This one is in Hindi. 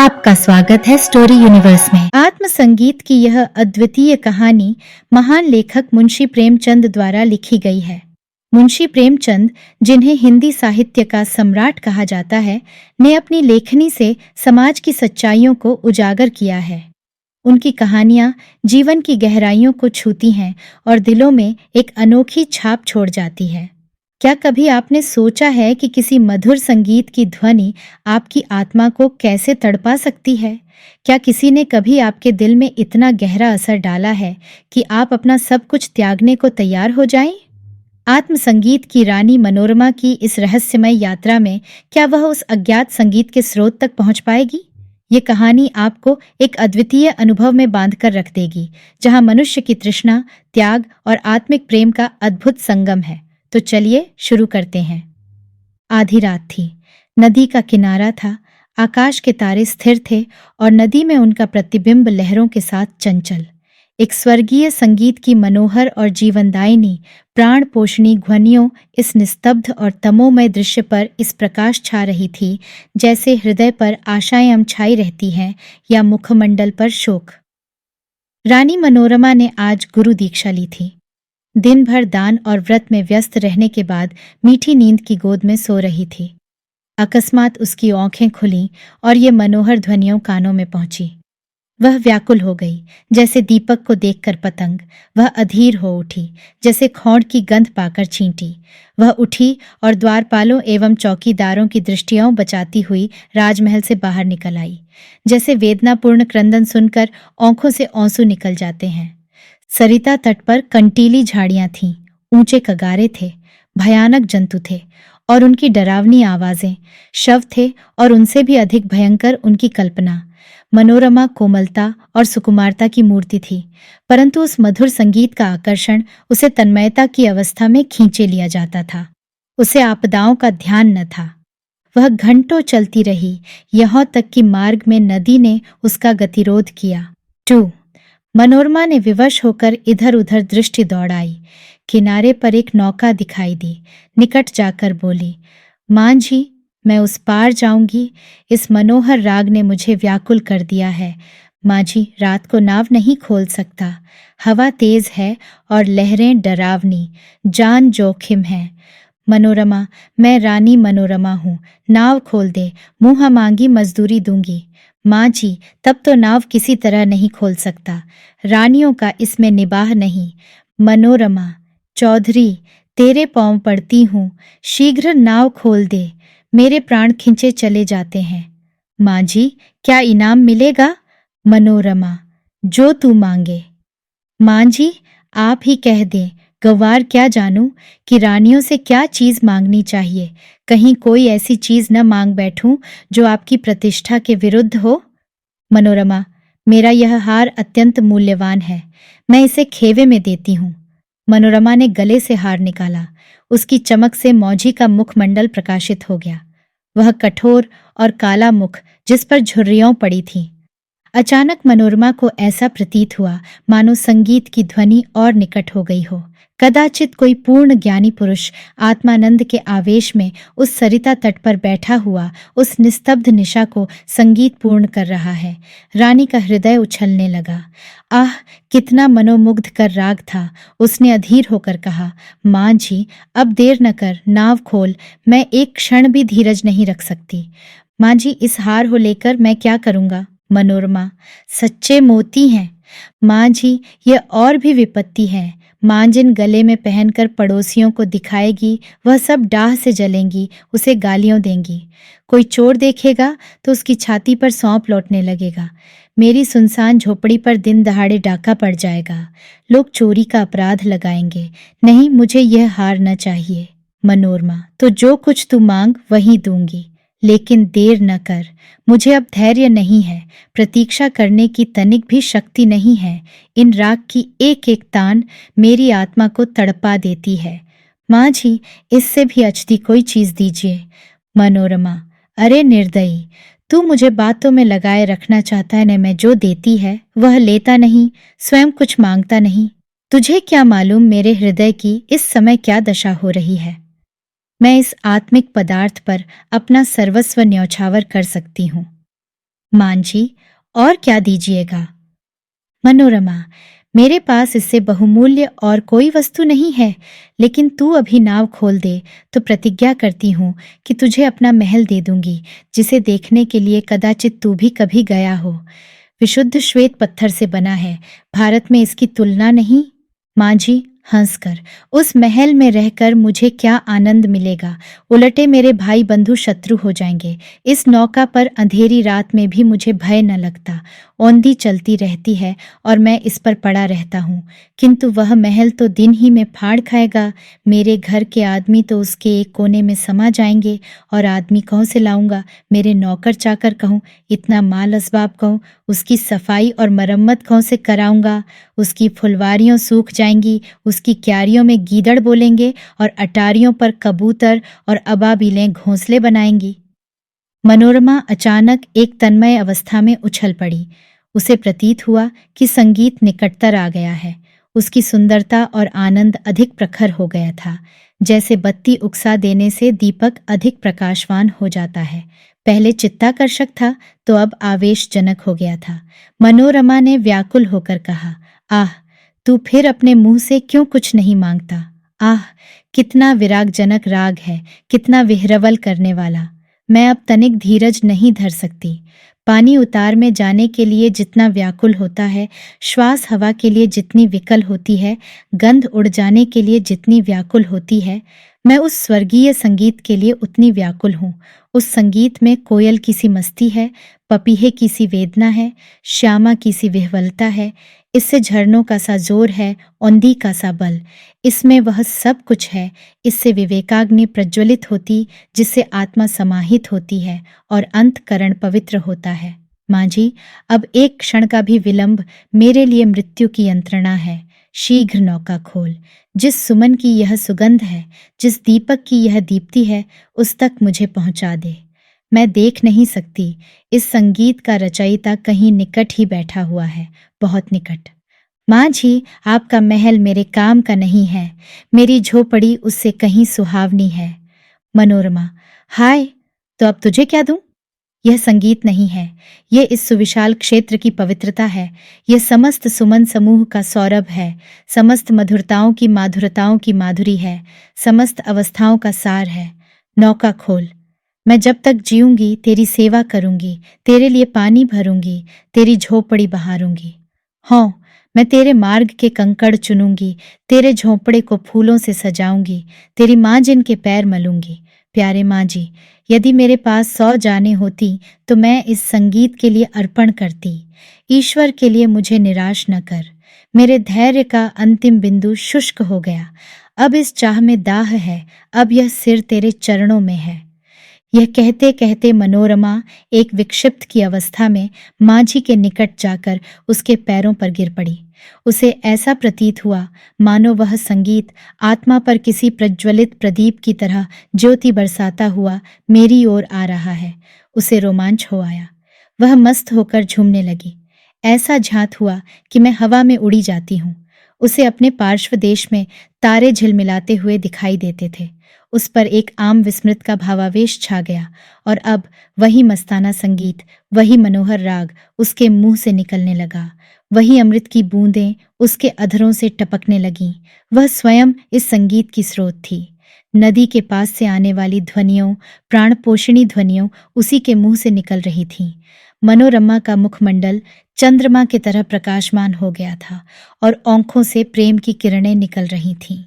आपका स्वागत है स्टोरी यूनिवर्स में। आत्म संगीत की यह अद्वितीय कहानी महान लेखक मुंशी प्रेमचंद द्वारा लिखी गई है। मुंशी प्रेमचंद, जिन्हें हिंदी साहित्य का सम्राट कहा जाता है, ने अपनी लेखनी से समाज की सच्चाइयों को उजागर किया है। उनकी कहानियां जीवन की गहराइयों को छूती हैं और दिलों में एक अनोखी छाप छोड़ जाती है। क्या कभी आपने सोचा है कि किसी मधुर संगीत की ध्वनि आपकी आत्मा को कैसे तड़पा सकती है? क्या किसी ने कभी आपके दिल में इतना गहरा असर डाला है कि आप अपना सब कुछ त्यागने को तैयार हो जाएं? आत्म संगीत की रानी मनोरमा की इस रहस्यमय यात्रा में क्या वह उस अज्ञात संगीत के स्रोत तक पहुंच पाएगी? ये कहानी आपको एक अद्वितीय अनुभव में बांधकर रख देगी, जहां मनुष्य की तृष्णा, त्याग और आत्मिक प्रेम का अद्भुत संगम है। तो चलिए शुरू करते हैं। आधी रात थी, नदी का किनारा था, आकाश के तारे स्थिर थे और नदी में उनका प्रतिबिंब लहरों के साथ चंचल। एक स्वर्गीय संगीत की मनोहर और जीवनदायिनी प्राण पोषणी ध्वनियों इस निस्तब्ध और तमोमय दृश्य पर इस प्रकाश छा रही थी, जैसे हृदय पर आशाएं छाई रहती हैं या मुखमंडल पर शोक। रानी मनोरमा ने आज गुरु दीक्षा ली थी। दिन भर दान और व्रत में व्यस्त रहने के बाद मीठी नींद की गोद में सो रही थी। अकस्मात उसकी आंखें खुलीं और ये मनोहर ध्वनियों कानों में पहुंची। वह व्याकुल हो गई, जैसे दीपक को देखकर पतंग। वह अधीर हो उठी, जैसे खौड़ की गंध पाकर चींटी। वह उठी और द्वारपालों एवं चौकीदारों की दृष्टियां बचाती हुई राजमहल से बाहर निकल आई। जैसे वेदनापूर्ण क्रंदन सुनकर आंखों से आंसू निकल जाते हैं। सरिता तट पर कंटीली झाड़ियां थीं, ऊंचे कगारे थे, भयानक जंतु थे और उनकी डरावनी आवाजें। शव थे और उनसे भी अधिक भयंकर उनकी कल्पना। मनोरमा कोमलता और सुकुमारता की मूर्ति थी, परंतु उस मधुर संगीत का आकर्षण उसे तन्मयता की अवस्था में खींचे लिया जाता था। उसे आपदाओं का ध्यान न था। वह घंटों चलती रही, यहाँ तक कि मार्ग में नदी ने उसका गतिरोध किया। मनोरमा ने विवश होकर इधर उधर दृष्टि दौड़ाई। किनारे पर एक नौका दिखाई दी। निकट जाकर बोली, मां जी, मैं उस पार जाऊंगी। इस मनोहर राग ने मुझे व्याकुल कर दिया है। मां जी, रात को नाव नहीं खोल सकता। हवा तेज है और लहरें डरावनी, जान जोखिम है। मनोरमा, मैं रानी मनोरमा हूँ, नाव खोल दे, मुँह मांगी मजदूरी दूंगी। माँ जी, तब तो नाव किसी तरह नहीं खोल सकता, रानियों का इसमें निबाह नहीं। मनोरमा, चौधरी, तेरे पांव पड़ती हूँ, शीघ्र नाव खोल दे, मेरे प्राण खिंचे चले जाते हैं। माँ जी, क्या इनाम मिलेगा? मनोरमा, जो तू मांगे। माँ जी, आप ही कह दें, गंवार क्या जानूं कि रानियों से क्या चीज मांगनी चाहिए। कहीं कोई ऐसी चीज न मांग बैठूं जो आपकी प्रतिष्ठा के विरुद्ध हो। मनोरमा, मेरा यह हार अत्यंत मूल्यवान है, मैं इसे खेवे में देती हूँ। मनोरमा ने गले से हार निकाला। उसकी चमक से मौजी का मुखमंडल प्रकाशित हो गया। वह कठोर और काला मुख, जिस पर झुर्रियां पड़ी थीं। अचानक मनोरमा को ऐसा प्रतीत हुआ मानो संगीत की ध्वनि और निकट हो गई हो। कदाचित कोई पूर्ण ज्ञानी पुरुष आत्मानंद के आवेश में उस सरिता तट पर बैठा हुआ उस निस्तब्ध निशा को संगीत पूर्ण कर रहा है। रानी का हृदय उछलने लगा। आह, कितना मनोमुग्ध कर राग था। उसने अधीर होकर कहा, माँ जी, अब देर न कर, नाव खोल, मैं एक क्षण भी धीरज नहीं रख सकती। माँ जी, इस हार को लेकर मैं क्या करूँगा? मनोरमा, सच्चे मोती हैं। माँ जी, ये और भी विपत्ति है। माँ जिन गले में पहनकर पड़ोसियों को दिखाएगी, वह सब डाह से जलेंगी, उसे गालियां देंगी। कोई चोर देखेगा तो उसकी छाती पर सौंप लौटने लगेगा। मेरी सुनसान झोपड़ी पर दिन दहाड़े डाका पड़ जाएगा। लोग चोरी का अपराध लगाएंगे। नहीं, मुझे यह हार न चाहिए। मनोरमा, तो जो कुछ तू मांग वही दूंगी, लेकिन देर न कर। मुझे अब धैर्य नहीं है, प्रतीक्षा करने की तनिक भी शक्ति नहीं है। इन राग की एक एक तान मेरी आत्मा को तड़पा देती है। माँ जी, इससे भी अच्छी कोई चीज दीजिए। मनोरमा, अरे निर्दयी, तू मुझे बातों में लगाए रखना चाहता है न। मैं जो देती है वह लेता नहीं, स्वयं कुछ मांगता नहीं। तुझे क्या मालूम मेरे हृदय की इस समय क्या दशा हो रही है। मैं इस आत्मिक पदार्थ पर अपना सर्वस्व न्यौछावर कर सकती हूँ। मान जी, और क्या दीजिएगा? मनोरमा, मेरे पास इससे बहुमूल्य और कोई वस्तु नहीं है, लेकिन तू अभी नाव खोल दे तो प्रतिज्ञा करती हूँ कि तुझे अपना महल दे दूंगी, जिसे देखने के लिए कदाचित तू भी कभी गया हो। विशुद्ध श्वेत पत्थर से बना है, भारत में इसकी तुलना नहीं। माँ जी हंसकर, उस महल में रहकर मुझे क्या आनंद मिलेगा, उलटे मेरे भाई बंधु शत्रु हो जाएंगे। इस नौका पर अंधेरी रात में भी मुझे भय न लगता। औंधी चलती रहती है और मैं इस पर पड़ा रहता हूँ, किंतु वह महल तो दिन ही में फाड़ खाएगा। मेरे घर के आदमी तो उसके एक कोने में समा जाएंगे, और आदमी कौन से लाऊंगा? मेरे नौकर चाकर कहूँ, इतना माल असबाब कहूँ, उसकी सफाई और मरम्मत कौन से कराऊंगा? उसकी फुलवारियों सूख जाएंगी, उसकी क्यारियों में गीदड़ बोलेंगे, और अटारियों पर कबूतर और अबाबीलें घोंसले बनाएंगी। मनोरमा अचानक एक तन्मय अवस्था में उछल पड़ी। उसे प्रतीत हुआ कि संगीत निकटतर आ गया है। उसकी सुंदरता और आनंद अधिक प्रखर हो गया था, जैसे बत्ती उकसा देने से दीपक अधिक प्रकाशवान हो जाता है। पहले चित्ताकर्षक था तो अब आवेशजनक हो गया था। मनोरमा ने व्याकुल होकर कहा, आह, तू फिर अपने मुंह से क्यों कुछ नहीं मांगता? आह, कितना विरागजनक राग है, कितना विह्रवल करने वाला। मैं अब तनिक धीरज नहीं धर सकती। पानी उतार में जाने के लिए जितना व्याकुल होता है, श्वास हवा के लिए जितनी विकल होती है, गंध उड़ जाने के लिए जितनी व्याकुल होती है, मैं उस स्वर्गीय संगीत के लिए उतनी व्याकुल हूँ। उस संगीत में कोयल की सी मस्ती है, पपीहे की सी वेदना है, श्यामा की सी विह्वलता है। इससे झरनों का सा जोर है, औंधी का सा बल। इसमें वह सब कुछ है। इससे विवेकाग्नि प्रज्वलित होती, जिससे आत्मा समाहित होती है और अंतकरण पवित्र होता है। माँ जी, अब एक क्षण का भी विलंब मेरे लिए मृत्यु की यंत्रणा है। शीघ्र नौका खोल। जिस सुमन की यह सुगंध है, जिस दीपक की यह दीप्ति है, उस तक मुझे पहुंचा दे। मैं देख नहीं सकती। इस संगीत का रचयिता कहीं निकट ही बैठा हुआ है, बहुत निकट। माँ जी, आपका महल मेरे काम का नहीं है। मेरी झोपड़ी उससे कहीं सुहावनी है। मनोरमा, हाय, तो अब तुझे क्या दूं? यह संगीत नहीं है, यह इस सुविशाल क्षेत्र की पवित्रता है। यह समस्त सुमन समूह का सौरभ है, समस्त मधुरताओं की माधुरताओं की माधुरी है, समस्त अवस्थाओं का सार है। नौका खोल। मैं जब तक जीऊंगी तेरी सेवा करूंगी, तेरे लिए पानी भरूंगी, तेरी झोपड़ी बहारूंगी। हाँ, मैं तेरे मार्ग के कंकड़ चुनूंगी, तेरे झोंपड़े को फूलों से सजाऊंगी, तेरी माँ जिन के पैर मलूंगी। प्यारे माँ जी, यदि मेरे पास 100 जानें होती तो मैं इस संगीत के लिए अर्पण करती। ईश्वर के लिए मुझे निराश न कर। मेरे धैर्य का अंतिम बिंदु शुष्क हो गया। अब इस चाह में दाह है, अब यह सिर तेरे चरणों में है। यह कहते कहते मनोरमा एक विक्षिप्त की अवस्था में माँ जी के निकट जाकर उसके पैरों पर गिर पड़ी। उसे ऐसा प्रतीत हुआ मानो वह संगीत आत्मा पर किसी प्रज्वलित प्रदीप की तरह ज्योति बरसाता हुआ मेरी ओर आ रहा है। उसे रोमांच हो आया। वह मस्त होकर झूमने लगी। ऐसा झांत हुआ कि मैं हवा में उड़ी जाती हूँ। उसे अपने पार्श्व देश में तारे झिलमिलाते हुए दिखाई देते थे। उस पर एक आम विस्मृत का भावावेश छा गया, और अब वही मस्ताना संगीत, वही मनोहर राग उसके मुंह से निकलने लगा। वही अमृत की बूंदें उसके अधरों से टपकने लगीं। वह स्वयं इस संगीत की स्रोत थी। नदी के पास से आने वाली ध्वनियों, प्राणपोषिणी ध्वनियों उसी के मुंह से निकल रही थीं। मनोरमा का मुखमंडल चंद्रमा की तरह प्रकाशमान हो गया था, और आंखों से प्रेम की किरणें निकल रही थीं।